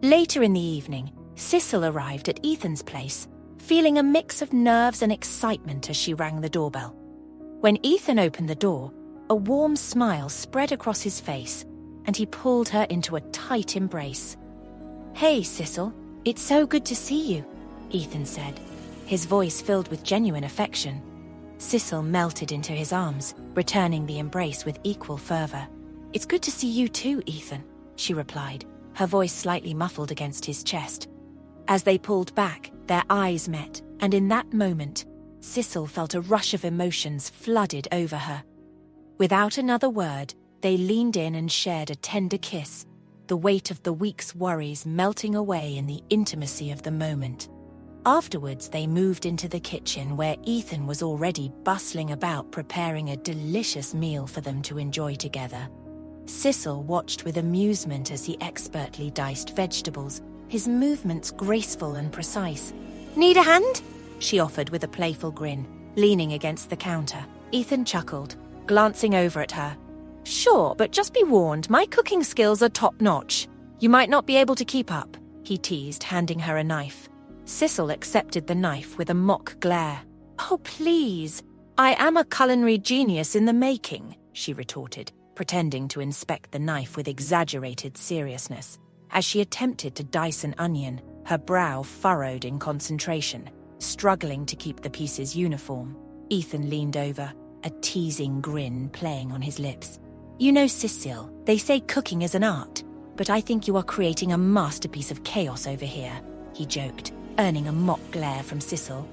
Later in the evening, Sicil arrived at Ethan's place, feeling a mix of nerves and excitement as she rang the doorbell. When Ethan opened the door, a warm smile spread across his face, and he pulled her into a tight embrace. "Hey, Sicil, it's so good to see you," Ethan said, his voice filled with genuine affection. Sicil melted into his arms, returning the embrace with equal fervor. "It's good to see you too, Ethan," she replied, her voice slightly muffled against his chest. As they pulled back, their eyes met, and in that moment, Sicil felt a rush of emotions flooded over her. Without another word, they leaned in and shared a tender kiss, the weight of the week's worries melting away in the intimacy of the moment. Afterwards, they moved into the kitchen where Ethan was already bustling about preparing a delicious meal for them to enjoy together. Sicil watched with amusement as he expertly diced vegetables, his movements graceful and precise. "Need a hand?" she offered with a playful grin, leaning against the counter. Ethan chuckled, glancing over at her. "Sure, but just be warned, my cooking skills are top-notch. You might not be able to keep up," he teased, handing her a knife. Sicil accepted the knife with a mock glare. "Oh, please, I am a culinary genius in the making," she retorted, pretending to inspect the knife with exaggerated seriousness. As she attempted to dice an onion, her brow furrowed in concentration, struggling to keep the pieces uniform. Ethan leaned over, a teasing grin playing on his lips. "You know, Sicil, they say cooking is an art, but I think you are creating a masterpiece of chaos over here," he joked, earning a mock glare from Sicil.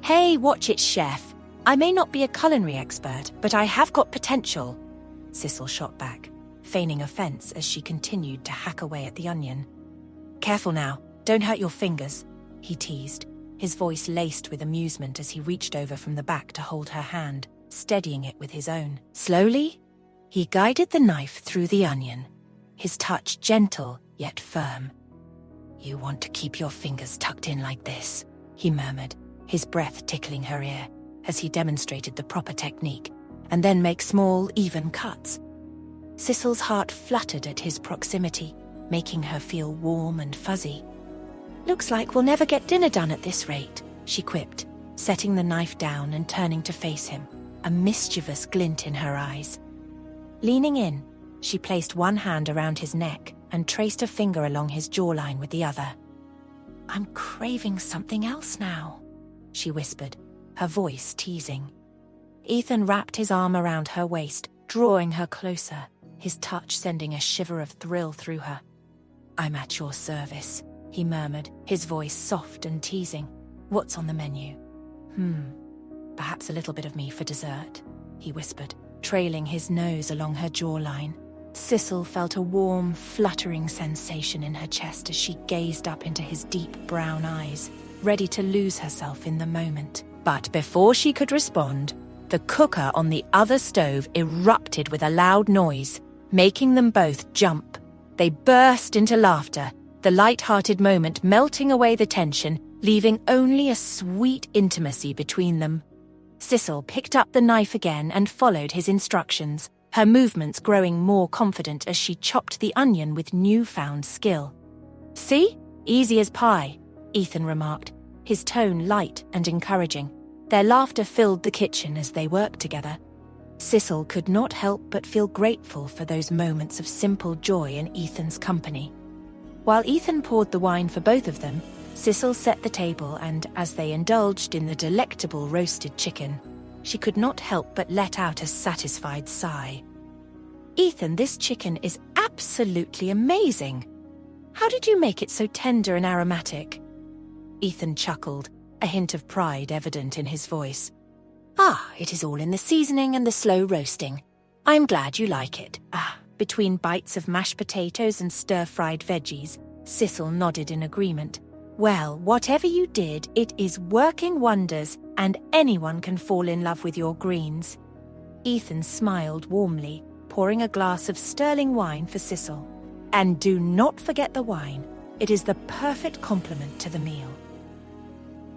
"Hey, watch it, chef. I may not be a culinary expert, but I have got potential," Sicil shot back, feigning offense as she continued to hack away at the onion. "Careful now, don't hurt your fingers," he teased, his voice laced with amusement as he reached over from the back to hold her hand, steadying it with his own. Slowly, he guided the knife through the onion, his touch gentle yet firm. "You want to keep your fingers tucked in like this," he murmured, his breath tickling her ear, as he demonstrated the proper technique, and then make small, even cuts. Sicil's heart fluttered at his proximity, making her feel warm and fuzzy. "Looks like we'll never get dinner done at this rate," she quipped, setting the knife down and turning to face him, a mischievous glint in her eyes. Leaning in, she placed one hand around his neck and traced a finger along his jawline with the other. "I'm craving something else now," she whispered, her voice teasing. Ethan wrapped his arm around her waist, drawing her closer, his touch sending a shiver of thrill through her. "I'm at your service," he murmured, his voice soft and teasing. "What's on the menu?" Perhaps a little bit of me for dessert," he whispered, trailing his nose along her jawline. Sicil felt a warm, fluttering sensation in her chest as she gazed up into his deep brown eyes, ready to lose herself in the moment. But before she could respond, the cooker on the other stove erupted with a loud noise, making them both jump. They burst into laughter, the light-hearted moment melting away the tension, leaving only a sweet intimacy between them. Sicil picked up the knife again and followed his instructions, her movements growing more confident as she chopped the onion with newfound skill. "See? Easy as pie," Ethan remarked, his tone light and encouraging. Their laughter filled the kitchen as they worked together. Sicil could not help but feel grateful for those moments of simple joy in Ethan's company. While Ethan poured the wine for both of them, Sicil set the table and, as they indulged in the delectable roasted chicken, she could not help but let out a satisfied sigh. "Ethan, this chicken is absolutely amazing. How did you make it so tender and aromatic?" Ethan chuckled, a hint of pride evident in his voice. It is all in the seasoning and the slow roasting. I'm glad you like it." Between bites of mashed potatoes and stir-fried veggies, Sicil nodded in agreement. "Well, whatever you did, it is working wonders, and anyone can fall in love with your greens." Ethan smiled warmly, pouring a glass of sterling wine for Sicil. "And do not forget the wine. It is the perfect complement to the meal."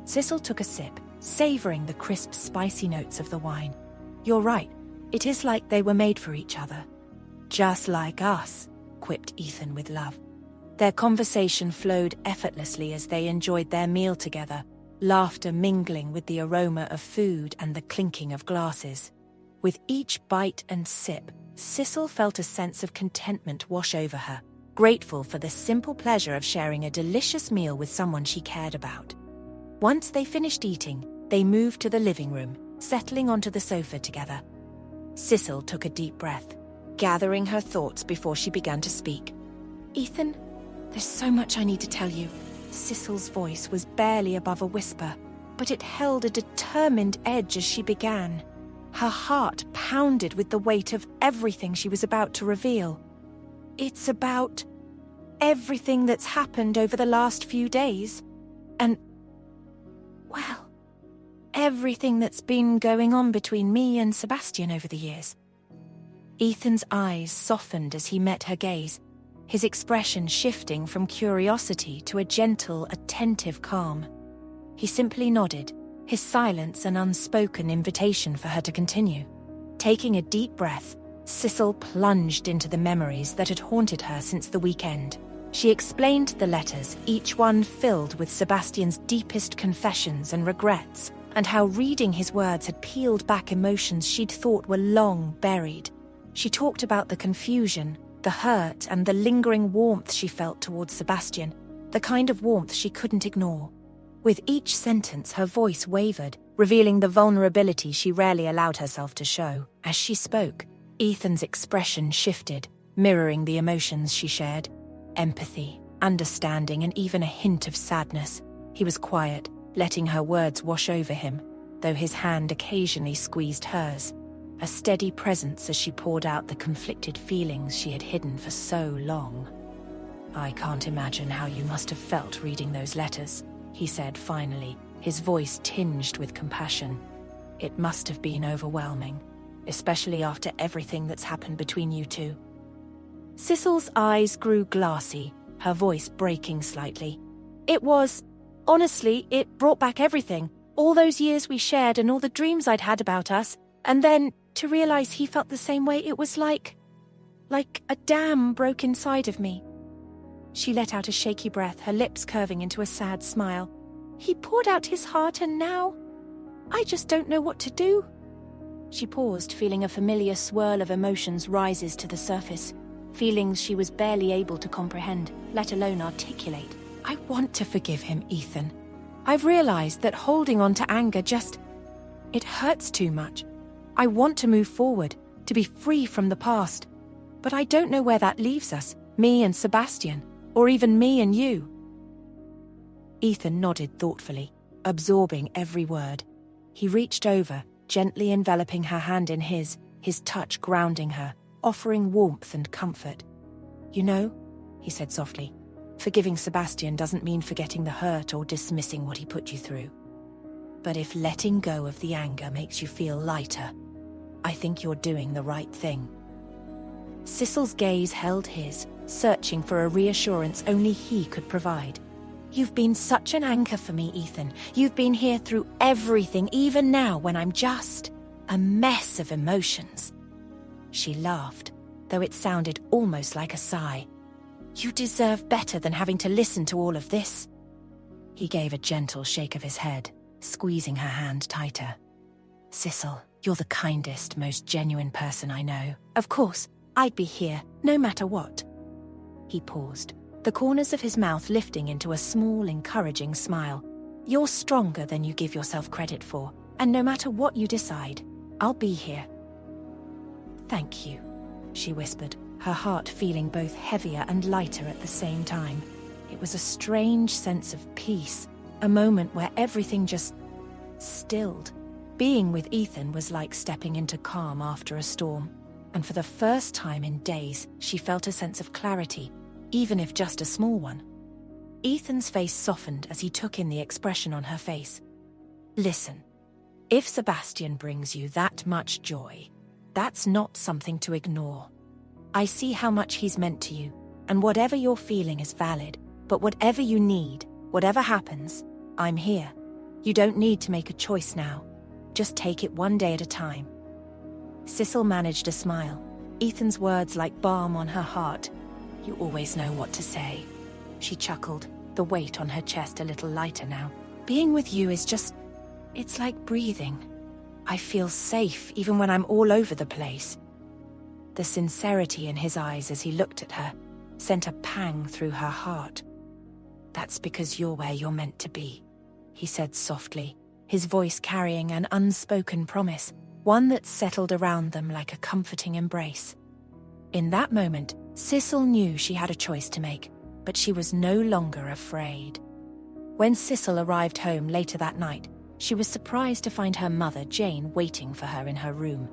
Sicil took a sip, savouring the crisp, spicy notes of the wine. "You're right. It is like they were made for each other." "Just like us," quipped Ethan with love. Their conversation flowed effortlessly as they enjoyed their meal together, laughter mingling with the aroma of food and the clinking of glasses. With each bite and sip, Sicil felt a sense of contentment wash over her, grateful for the simple pleasure of sharing a delicious meal with someone she cared about. Once they finished eating, they moved to the living room, settling onto the sofa together. Sicil took a deep breath, gathering her thoughts before she began to speak. "Ethan, there's so much I need to tell you." Sicil's voice was barely above a whisper, but it held a determined edge as she began. Her heart pounded with the weight of everything she was about to reveal. "It's about everything that's happened over the last few days, and, well, everything that's been going on between me and Sebastian over the years." Ethan's eyes softened as he met her gaze, his expression shifting from curiosity to a gentle, attentive calm. He simply nodded, his silence an unspoken invitation for her to continue. Taking a deep breath, Sicil plunged into the memories that had haunted her since the weekend. She explained the letters, each one filled with Sebastian's deepest confessions and regrets, and how reading his words had peeled back emotions she'd thought were long buried. She talked about the confusion, the hurt, and the lingering warmth she felt towards Sebastian, the kind of warmth she couldn't ignore. With each sentence, her voice wavered, revealing the vulnerability she rarely allowed herself to show. As she spoke, Ethan's expression shifted, mirroring the emotions she shared. Empathy, understanding, and even a hint of sadness. He was quiet, letting her words wash over him, though his hand occasionally squeezed hers. A steady presence as she poured out the conflicted feelings she had hidden for so long. "I can't imagine how you must have felt reading those letters," he said finally, his voice tinged with compassion. "It must have been overwhelming, especially after everything that's happened between you two." Sicil's eyes grew glassy, her voice breaking slightly. Honestly, it brought back everything. All those years we shared and all the dreams I'd had about us. And then, to realize he felt the same way, it was like a dam broke inside of me. She let out a shaky breath, her lips curving into a sad smile. "He poured out his heart and now, I just don't know what to do." She paused, feeling a familiar swirl of emotions rises to the surface, feelings she was barely able to comprehend, let alone articulate. "I want to forgive him, Ethan. I've realized that holding on to anger it hurts too much. I want to move forward, to be free from the past. But I don't know where that leaves us, me and Sebastian, or even me and you." Ethan nodded thoughtfully, absorbing every word. He reached over, gently enveloping her hand in his touch grounding her, offering warmth and comfort. "You know," he said softly, "forgiving Sebastian doesn't mean forgetting the hurt or dismissing what he put you through. But if letting go of the anger makes you feel lighter, I think you're doing the right thing." Sicil's gaze held his, searching for a reassurance only he could provide. "You've been such an anchor for me, Ethan. You've been here through everything, even now when I'm just a mess of emotions." She laughed, though it sounded almost like a sigh. "You deserve better than having to listen to all of this." He gave a gentle shake of his head, squeezing her hand tighter. "Sicil, you're the kindest, most genuine person I know. Of course, I'd be here, no matter what." He paused, the corners of his mouth lifting into a small, encouraging smile. "You're stronger than you give yourself credit for, and no matter what you decide, I'll be here." "Thank you," she whispered, her heart feeling both heavier and lighter at the same time. It was a strange sense of peace, a moment where everything just stilled. Being with Ethan was like stepping into calm after a storm, and for the first time in days, she felt a sense of clarity, even if just a small one. Ethan's face softened as he took in the expression on her face. "Listen, if Sebastian brings you that much joy, that's not something to ignore. I see how much he's meant to you, and whatever you're feeling is valid, but whatever you need, whatever happens, I'm here. You don't need to make a choice now. Just take it one day at a time." Sicil managed a smile, Ethan's words like balm on her heart. "You always know what to say." she chuckled, the weight on her chest a little lighter now. Being with you is just... it's like breathing. I feel safe even when I'm all over the place. The sincerity in his eyes as he looked at her sent a pang through her heart. That's because you're where you're meant to be, he said softly, his voice carrying an unspoken promise, one that settled around them like a comforting embrace. In that moment, Sicil knew she had a choice to make, but she was no longer afraid. When Sicil arrived home later that night, she was surprised to find her mother, Jane, waiting for her in her room.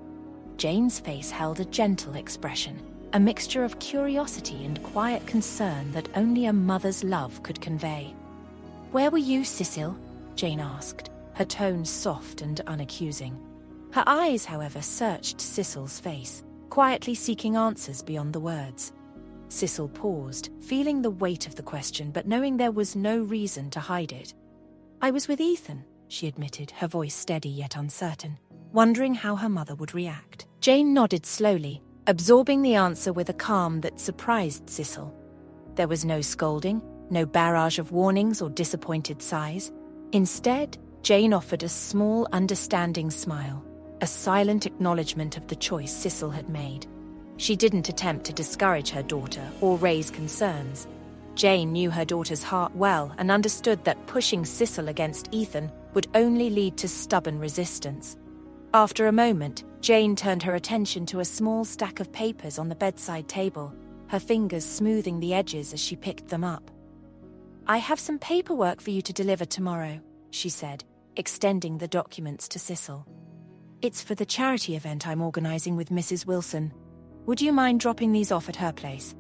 Jane's face held a gentle expression, a mixture of curiosity and quiet concern that only a mother's love could convey. "Where were you, Sicil?" Jane asked, her tone soft and unaccusing. Her eyes, however, searched Sicil's face, quietly seeking answers beyond the words. Sicil paused, feeling the weight of the question but knowing there was no reason to hide it. "I was with Ethan," she admitted, her voice steady yet uncertain, wondering how her mother would react. Jane nodded slowly, absorbing the answer with a calm that surprised Sicil. There was no scolding, no barrage of warnings or disappointed sighs. Instead, Jane offered a small, understanding smile, a silent acknowledgement of the choice Sicil had made. She didn't attempt to discourage her daughter or raise concerns. Jane knew her daughter's heart well and understood that pushing Sicil against Ethan would only lead to stubborn resistance. After a moment, Jane turned her attention to a small stack of papers on the bedside table, her fingers smoothing the edges as she picked them up. "I have some paperwork for you to deliver tomorrow," she said, extending the documents to Sicil. "It's for the charity event I'm organizing with Mrs. Wilson. Would you mind dropping these off at her place?"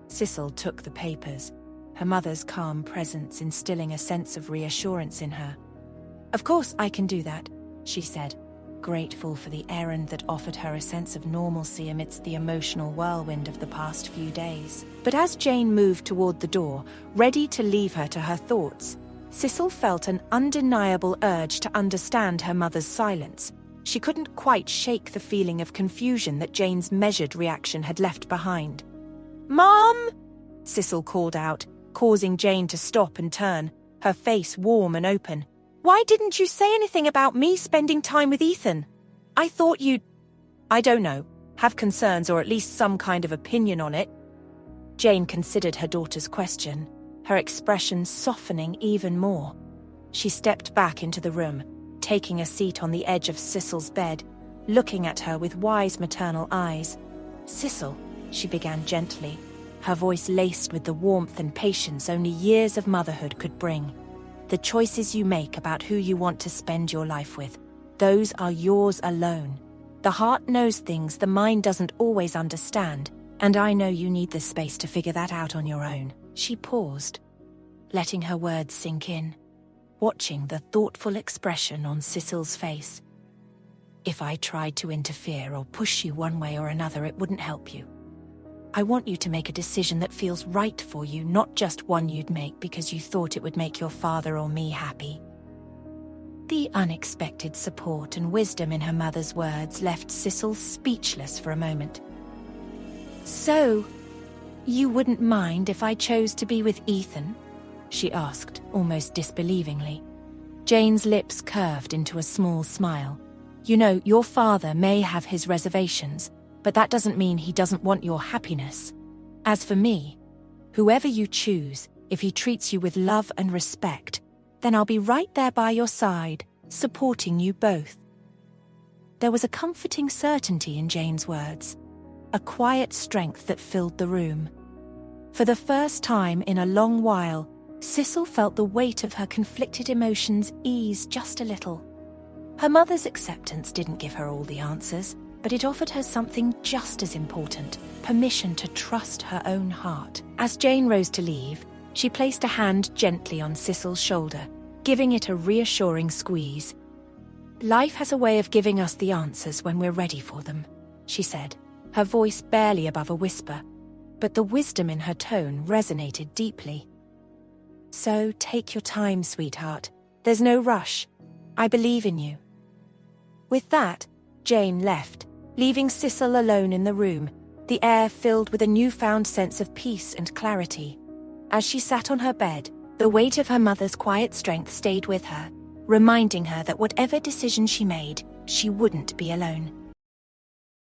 Sicil took the papers, her mother's calm presence instilling a sense of reassurance in her. "Of course I can do that," she said, grateful for the errand that offered her a sense of normalcy amidst the emotional whirlwind of the past few days. But as Jane moved toward the door, ready to leave her to her thoughts, Sicil felt an undeniable urge to understand her mother's silence. She couldn't quite shake the feeling of confusion that Jane's measured reaction had left behind. "Mom!" Sicil called out, causing Jane to stop and turn, her face warm and open. "Why didn't you say anything about me spending time with Ethan? I thought you'd... I don't know, have concerns or at least some kind of opinion on it." Jane considered her daughter's question, her expression softening even more. She stepped back into the room, taking a seat on the edge of Sicil's bed, looking at her with wise maternal eyes. "Sicil," she began gently, her voice laced with the warmth and patience only years of motherhood could bring. "The choices you make about who you want to spend your life with, those are yours alone. The heart knows things the mind doesn't always understand, and I know you need the space to figure that out on your own." She paused, letting her words sink in, watching the thoughtful expression on Sicil's face. "If I tried to interfere or push you one way or another, it wouldn't help you. I want you to make a decision that feels right for you, not just one you'd make because you thought it would make your father or me happy." The unexpected support and wisdom in her mother's words left Sicil speechless for a moment. "So, you wouldn't mind if I chose to be with Ethan?" she asked, almost disbelievingly. Jane's lips curved into a small smile. "You know, your father may have his reservations, but that doesn't mean he doesn't want your happiness. As for me, whoever you choose, if he treats you with love and respect, then I'll be right there by your side, supporting you both." There was a comforting certainty in Jane's words, a quiet strength that filled the room. For the first time in a long while, Sicil felt the weight of her conflicted emotions ease just a little. Her mother's acceptance didn't give her all the answers, but it offered her something just as important, permission to trust her own heart. As Jane rose to leave, she placed a hand gently on Sicil's shoulder, giving it a reassuring squeeze. "Life has a way of giving us the answers when we're ready for them," she said, her voice barely above a whisper, but the wisdom in her tone resonated deeply. "So take your time, sweetheart. There's no rush. I believe in you." With that, Jane left, leaving Sicil alone in the room, the air filled with a newfound sense of peace and clarity. As she sat on her bed, the weight of her mother's quiet strength stayed with her, reminding her that whatever decision she made, she wouldn't be alone.